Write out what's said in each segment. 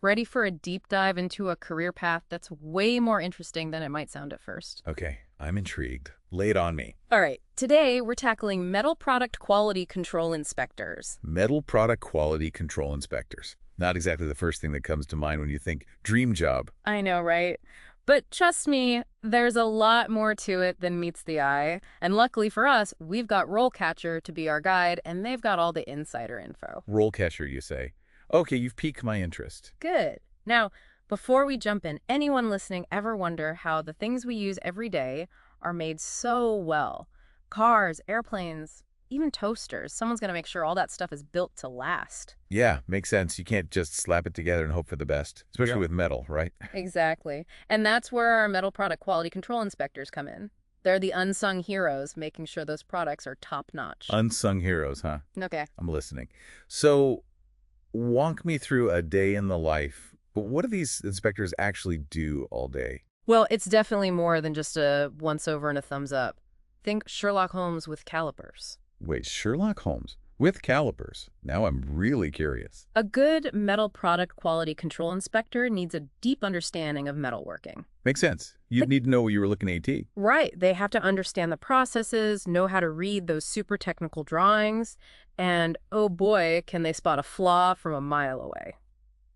Ready for a deep dive into a career path that's way more interesting than it might sound at first? Okay, I'm intrigued. Lay it on me. All right, today we're tackling metal product quality control inspectors. Metal product quality control inspectors. Not exactly the first thing that comes to mind when you think dream job. I know, right? But trust me, there's a lot more to it than meets the eye. And luckily for us, we've got RoleCatcher to be our guide, and they've got all the insider info. RoleCatcher, you say. Okay, you've piqued my interest. Good. Now, before we jump in, anyone listening ever wonder how the things we use every day are made so well? Cars, airplanes, even toasters. Someone's going to make sure all that stuff is built to last. Yeah, makes sense. You can't just slap it together and hope for the best, especially with metal, right? Exactly. And that's where our metal product quality control inspectors come in. They're the unsung heroes, making sure those products are top-notch. Unsung heroes, huh? Okay. I'm listening. So, walk me through a day in the life. But what do these inspectors actually do all day? Well, it's definitely more than just a once-over and a thumbs up. Think Sherlock Holmes with calipers. Wait, Sherlock Holmes with calipers. Now I'm really curious. A good metal product quality control inspector needs a deep understanding of metalworking. Makes sense. You'd need to know what you were looking at. Right. They have to understand the processes, know how to read those super technical drawings, and oh boy, can they spot a flaw from a mile away.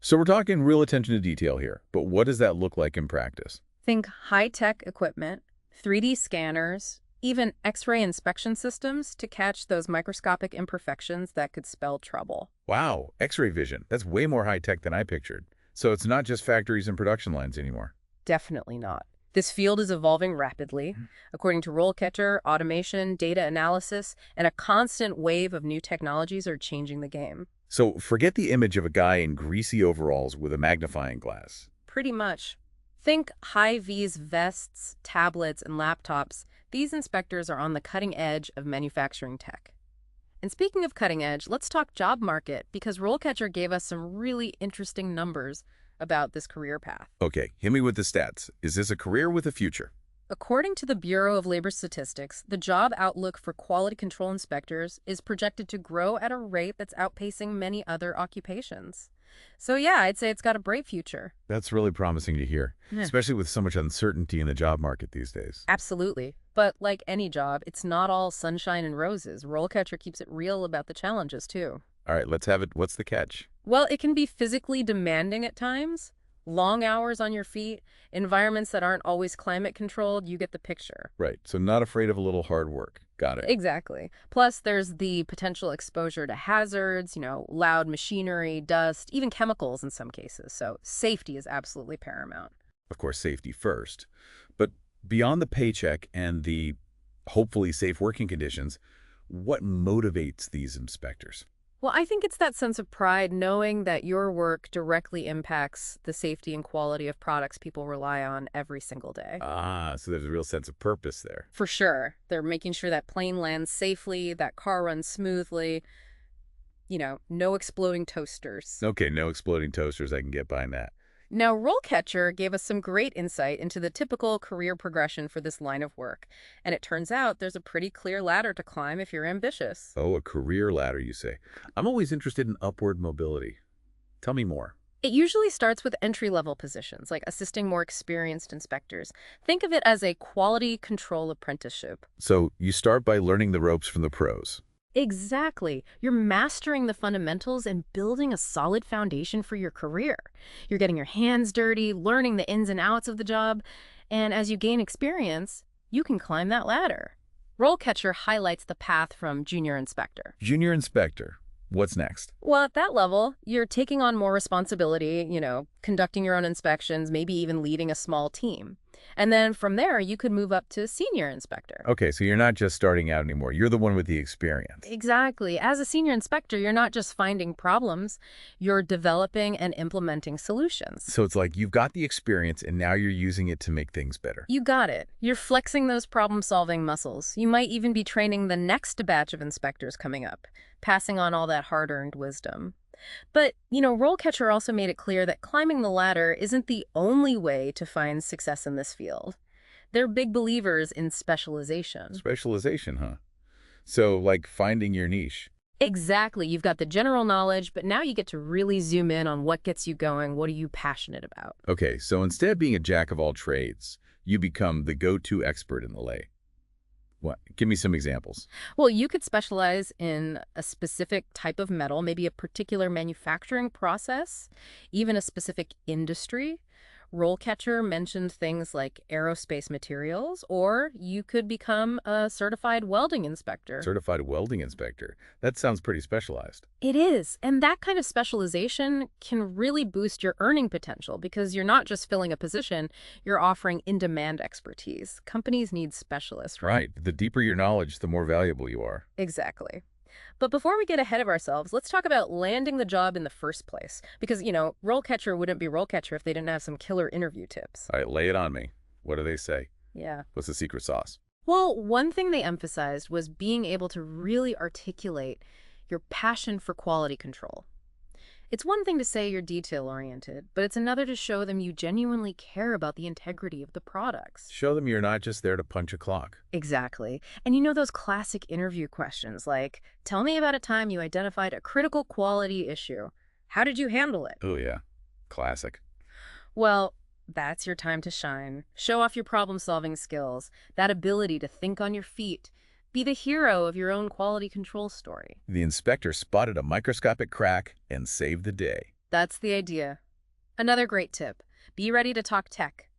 So we're talking real attention to detail here, but what does that look like in practice? Think high-tech equipment, 3D scanners, even X-ray inspection systems to catch those microscopic imperfections that could spell trouble. Wow, X-ray vision. That's way more high-tech than I pictured. So it's not just factories and production lines anymore. Definitely not. This field is evolving rapidly. According to RoleCatcher, automation, data analysis, and a constant wave of new technologies are changing the game. So forget the image of a guy in greasy overalls with a magnifying glass. Pretty much. Think high-vis vests, tablets, and laptops. These inspectors are on the cutting edge of manufacturing tech. And speaking of cutting edge, let's talk job market, because RoleCatcher gave us some really interesting numbers about this career path. Okay, hit me with the stats. Is this a career with a future? According to the Bureau of Labor Statistics, the job outlook for quality control inspectors is projected to grow at a rate that's outpacing many other occupations. So yeah, I'd say it's got a bright future. That's really promising to hear, Yeah. especially with so much uncertainty in the job market these days. Absolutely. But like any job, it's not all sunshine and roses. RoleCatcher keeps it real about the challenges, too. All right, let's have it. What's the catch? Well, it can be physically demanding at times. Long hours on your feet, environments that aren't always climate controlled, you get the picture. Right, so not afraid of a little hard work. Got it. Exactly. Plus, there's the potential exposure to hazards, loud machinery, dust, even chemicals in some cases. So safety is absolutely paramount. Of course, safety first. But beyond the paycheck and the hopefully safe working conditions, what motivates these inspectors? Well, I think it's that sense of pride knowing that your work directly impacts the safety and quality of products people rely on every single day. Ah, so there's a real sense of purpose there. For sure. They're making sure that plane lands safely, that car runs smoothly, no exploding toasters. Okay, no exploding toasters. I can get behind that. Now, RoleCatcher gave us some great insight into the typical career progression for this line of work. And it turns out there's a pretty clear ladder to climb if you're ambitious. Oh, a career ladder, you say. I'm always interested in upward mobility. Tell me more. It usually starts with entry-level positions, like assisting more experienced inspectors. Think of it as a quality control apprenticeship. So you start by learning the ropes from the pros. Exactly. You're mastering the fundamentals and building a solid foundation for your career. You're getting your hands dirty, learning the ins and outs of the job, and as you gain experience, you can climb that ladder. RoleCatcher highlights the path from junior inspector. Junior inspector. What's next? Well, at that level, you're taking on more responsibility, conducting your own inspections, maybe even leading a small team. And then from there, you could move up to senior inspector. Okay, so you're not just starting out anymore. You're the one with the experience. Exactly. As a senior inspector, you're not just finding problems, you're developing and implementing solutions. So it's like you've got the experience and now you're using it to make things better. You got it. You're flexing those problem-solving muscles. You might even be training the next batch of inspectors coming up, passing on all that hard-earned wisdom. But, RoleCatcher also made it clear that climbing the ladder isn't the only way to find success in this field. They're big believers in specialization. Specialization, huh? So like finding your niche. Exactly. You've got the general knowledge, but now you get to really zoom in on what gets you going. What are you passionate about? Okay, so instead of being a jack of all trades, you become the go-to expert in the lay. What? Give me some examples. Well, you could specialize in a specific type of metal, maybe a particular manufacturing process, even a specific industry. RoleCatcher mentioned things like aerospace materials, or you could become a certified welding inspector. Certified welding inspector. That sounds pretty specialized. It is, and that kind of specialization can really boost your earning potential because you're not just filling a position, you're offering in-demand expertise. Companies need specialists, right? Right. The deeper your knowledge, the more valuable you are. Exactly. But before we get ahead of ourselves, let's talk about landing the job in the first place. Because, RoleCatcher wouldn't be RoleCatcher if they didn't have some killer interview tips. All right, lay it on me. What do they say? Yeah. What's the secret sauce? Well, one thing they emphasized was being able to really articulate your passion for quality control. It's one thing to say you're detail-oriented, but it's another to show them you genuinely care about the integrity of the products. Show them you're not just there to punch a clock. Exactly. And you know those classic interview questions like, tell me about a time you identified a critical quality issue. How did you handle it? Oh, yeah. Classic. Well, that's your time to shine. Show off your problem-solving skills, that ability to think on your feet. Be the hero of your own quality control story. The inspector spotted a microscopic crack and saved the day. That's the idea. Another great tip, be ready to talk tech.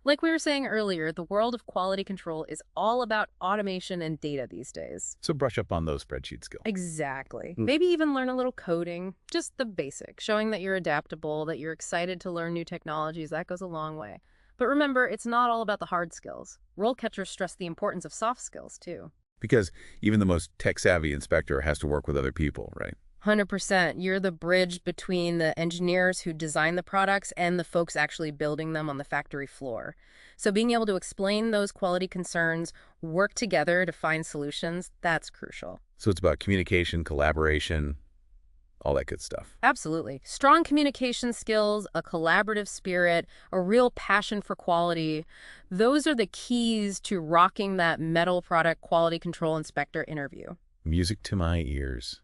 Like we were saying earlier, the world of quality control is all about automation and data these days. So brush up on those spreadsheet skills. Exactly. Maybe even learn a little coding, just the basic, showing that you're adaptable, that you're excited to learn new technologies. That goes a long way. But remember, it's not all about the hard skills. Role catchers stress the importance of soft skills, too. Because even the most tech-savvy inspector has to work with other people, right? 100%. You're the bridge between the engineers who design the products and the folks actually building them on the factory floor. So being able to explain those quality concerns, work together to find solutions, that's crucial. So it's about communication, collaboration, all that good stuff. Absolutely. Strong communication skills, a collaborative spirit, a real passion for quality. Those are the keys to rocking that metal product quality control inspector interview. Music to my ears.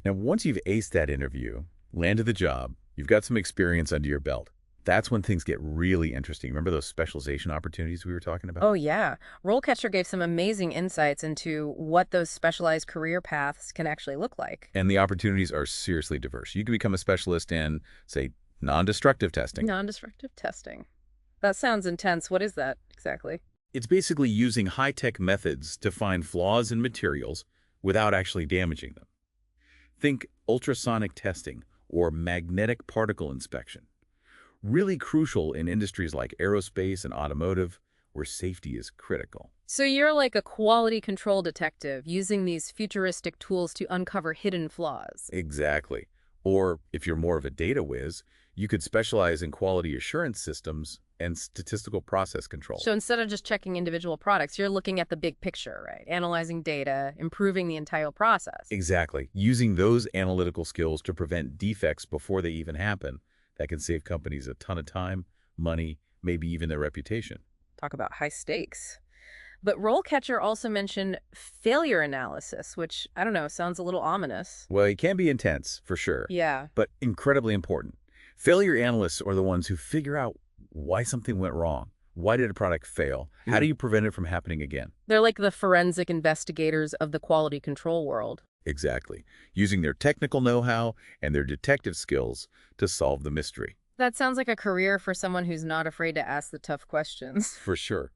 Now, once you've aced that interview, landed the job, you've got some experience under your belt. That's when things get really interesting. Remember those specialization opportunities we were talking about? Oh, yeah. RoleCatcher gave some amazing insights into what those specialized career paths can actually look like. And the opportunities are seriously diverse. You can become a specialist in, say, non-destructive testing. Non-destructive testing. That sounds intense. What is that exactly? It's basically using high-tech methods to find flaws in materials without actually damaging them. Think ultrasonic testing or magnetic particle inspection. Really crucial in industries like aerospace and automotive, where safety is critical. So you're like a quality control detective using these futuristic tools to uncover hidden flaws. Exactly. Or if you're more of a data whiz, you could specialize in quality assurance systems and statistical process control. So instead of just checking individual products, you're looking at the big picture, right? Analyzing data, improving the entire process. Exactly. Using those analytical skills to prevent defects before they even happen, that can save companies a ton of time, money, maybe even their reputation. Talk about high stakes. But RoleCatcher also mentioned failure analysis, which, I don't know, sounds a little ominous. Well, it can be intense, for sure, Yeah. but incredibly important. Failure analysts are the ones who figure out why something went wrong. Why did a product fail? How do you prevent it from happening again? They're like the forensic investigators of the quality control world. Exactly. Using their technical know-how and their detective skills to solve the mystery. That sounds like a career for someone who's not afraid to ask the tough questions. For sure.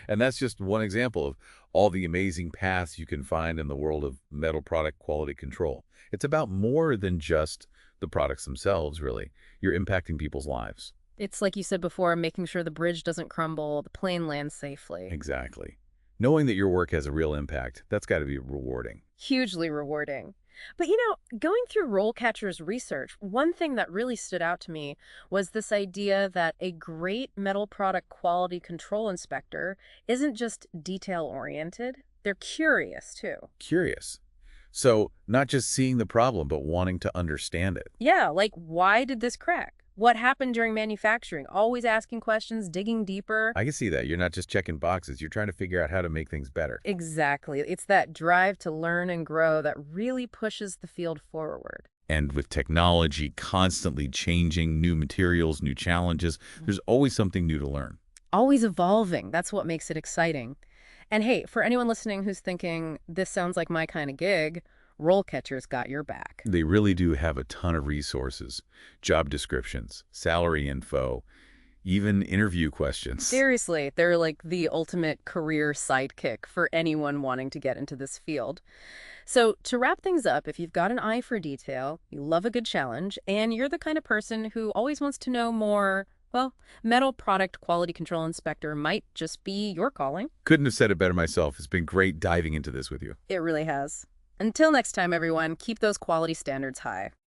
And that's just one example of all the amazing paths you can find in the world of metal product quality control. It's about more than just the products themselves, really. You're impacting people's lives. It's like you said before, making sure the bridge doesn't crumble, the plane lands safely. Exactly. Knowing that your work has a real impact, that's got to be rewarding. Hugely rewarding. But going through RoleCatcher's research, one thing that really stood out to me was this idea that a great metal product quality control inspector isn't just detail-oriented, they're curious too. Curious. So not just seeing the problem, but wanting to understand it. Yeah, like why did this crack? What happened during manufacturing? Always asking questions, digging deeper. I can see that. You're not just checking boxes. You're trying to figure out how to make things better. Exactly. It's that drive to learn and grow that really pushes the field forward. And with technology constantly changing, new materials, new challenges, there's always something new to learn. Always evolving. That's what makes it exciting. And hey, for anyone listening who's thinking, this sounds like my kind of gig, RoleCatcher's got your back. They really do have a ton of resources, job descriptions, salary info, even interview questions. Seriously, they're like the ultimate career sidekick for anyone wanting to get into this field. So to wrap things up, if you've got an eye for detail, you love a good challenge, and you're the kind of person who always wants to know more, well, metal product quality control inspector might just be your calling. Couldn't have said it better myself. It's been great diving into this with you. It really has. Until next time, everyone, keep those quality standards high.